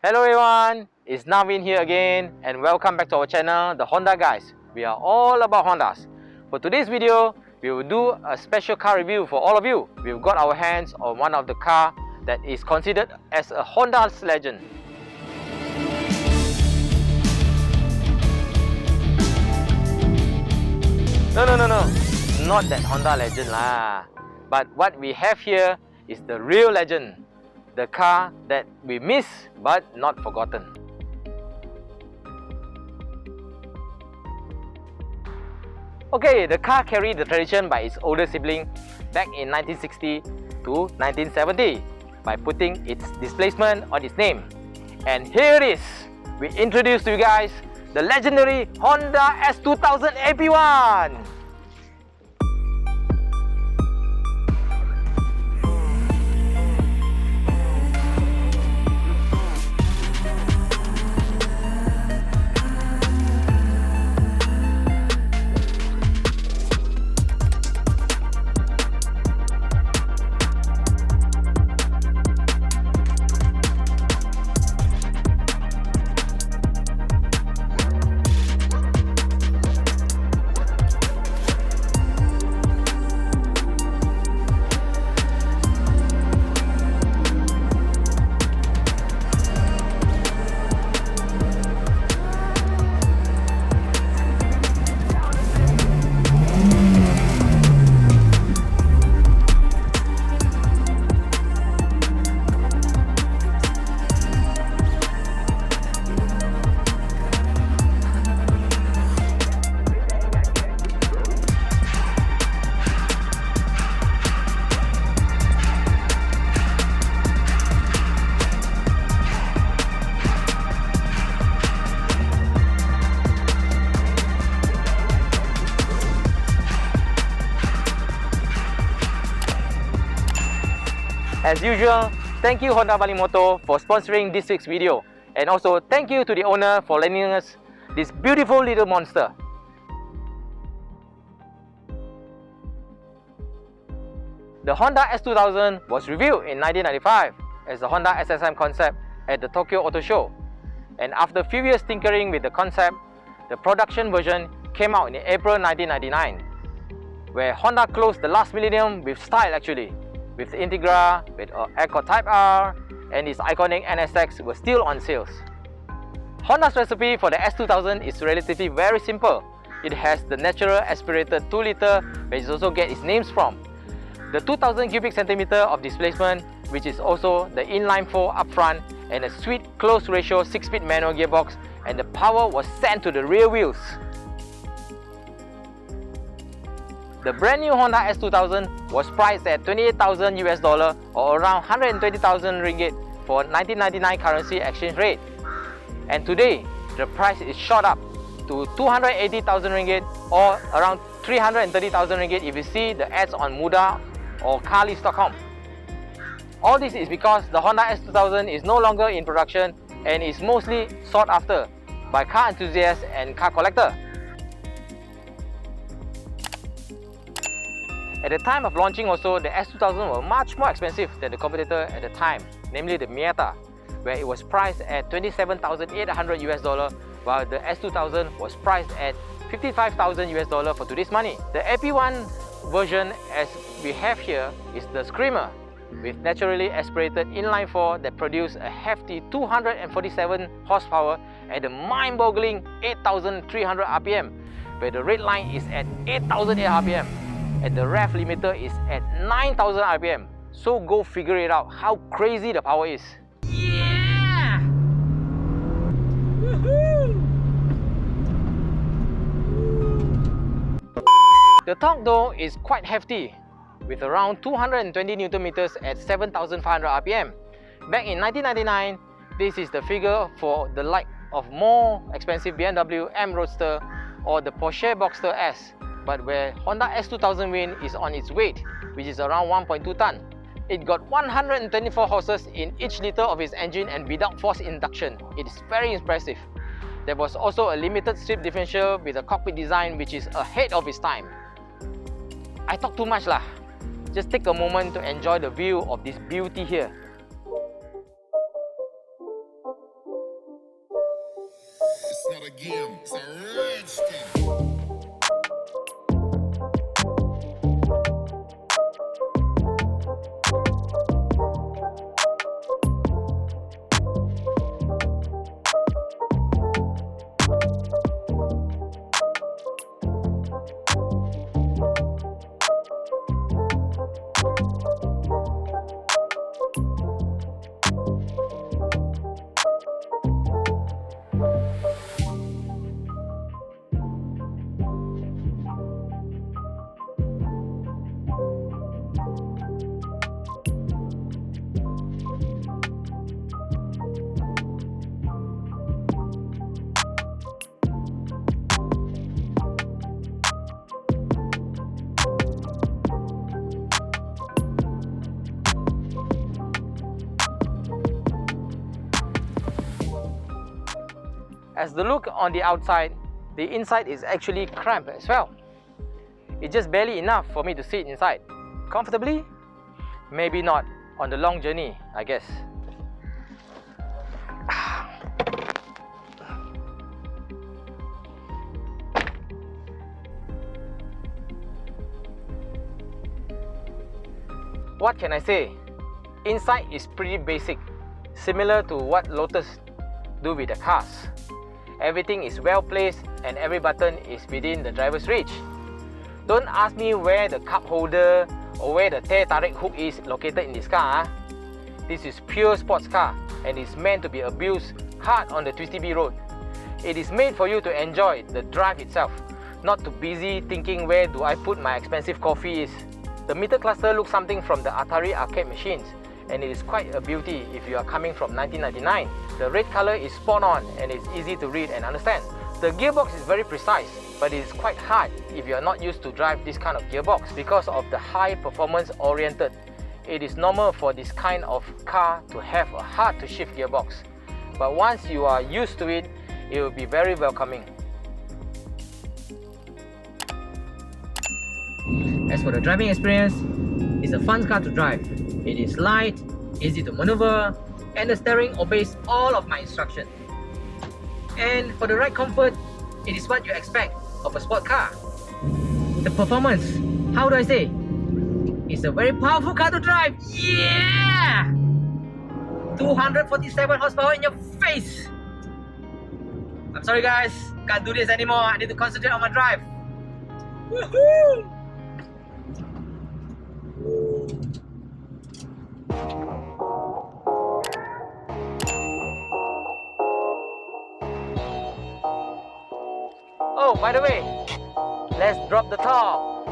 Hello everyone, it's Navin here again and welcome back to our channel, The Honda Guys. We are all about Hondas. For today's video, we will do a special car review for all of you. We've got our hands on one of the car that is considered as a Honda's legend. No, not that Honda legend lah. But what we have here is the real legend. The car that we miss but not forgotten. Okay, the car carried the tradition by its older sibling back in 1960 to 1970 by putting its displacement on its name. And here it is. We introduce to you guys the legendary Honda S2000 AP1. As usual, thank you Honda Bali Motor for sponsoring this week's video, and also thank you to the owner for lending us this beautiful little monster. The Honda S2000 was revealed in 1995 as the Honda SSM concept at the Tokyo Auto Show, and after a few years tinkering with the concept, the production version came out in April 1999, where Honda closed the last millennium with style actually. With the Integra, with Accord Type R, and its iconic NSX were still on sales. Honda's recipe for the S2000 is relatively very simple. It has the natural aspirated 2-liter, which it also gets its names from. The 2000 cubic centimeter of displacement, which is also the inline-4 up front, and a sweet close ratio 6-speed manual gearbox, and the power was sent to the rear wheels. The brand new Honda S2000 was priced at $28,000 US or around 120,000 ringgit for 1999 currency exchange rate. And today, the price is shot up to 280,000 ringgit or around 330,000 ringgit if you see the ads on Muda or carlist.com. All this is because the Honda S2000 is no longer in production and is mostly sought after by car enthusiasts and car collectors. At the time of launching also, the S2000 were much more expensive than the competitor at the time, namely the Miata, where it was priced at 27,800 US dollar, while the S2000 was priced at 55,000 US dollar for today's money. The AP1 version as we have here is the Screamer, with naturally aspirated inline-4 that produce a hefty 247 horsepower at a mind-boggling 8,300 RPM, where the red line is at 8,008 RPM. And the rev limiter is at 9,000 RPM. So go figure it out how crazy the power is. Yeah! The torque though is quite hefty, with around 220 Nm at 7,500 RPM. Back in 1999, this is the figure for the like of more expensive BMW M Roadster or the Porsche Boxster S. But where Honda S2000 win is on its weight, which is around 1.2 ton. It got 124 horses in each liter of its engine and without forced induction. It is very impressive. There was also a limited strip differential with a cockpit design which is ahead of its time. I talk too much lah. Just take a moment to enjoy the view of this beauty here. As the look on the outside, the inside is actually cramped as well. It's just barely enough for me to sit inside. Comfortably? Maybe not on the long journey, I guess. What can I say? Inside is pretty basic, similar to what Lotus do with the cars. Everything is well placed and every button is within the driver's reach. Don't ask me where the cup holder or where the teh tarik hook is located in this car. This is pure sports car and is meant to be abused hard on the Twisty B road. It is made for you to enjoy the drive itself, not too busy thinking where do I put my expensive coffee is. The meter cluster looks something from the Atari arcade machines, and it is quite a beauty if you are coming from 1999. The red color is spot on and it's easy to read and understand. The gearbox is very precise, but it is quite hard if you are not used to drive this kind of gearbox because of the high performance oriented. It is normal for this kind of car to have a hard to shift gearbox, but once you are used to it, it will be very welcoming. As for the driving experience, it's a fun car to drive. It is light, easy to maneuver, and the steering obeys all of my instructions. And for the ride comfort, it is what you expect of a sport car. The performance, how do I say? It's a very powerful car to drive. Yeah! 247 horsepower in your face. I'm sorry guys, can't do this anymore. I need to concentrate on my drive. Woohoo! Oh, by the way, let's drop the top.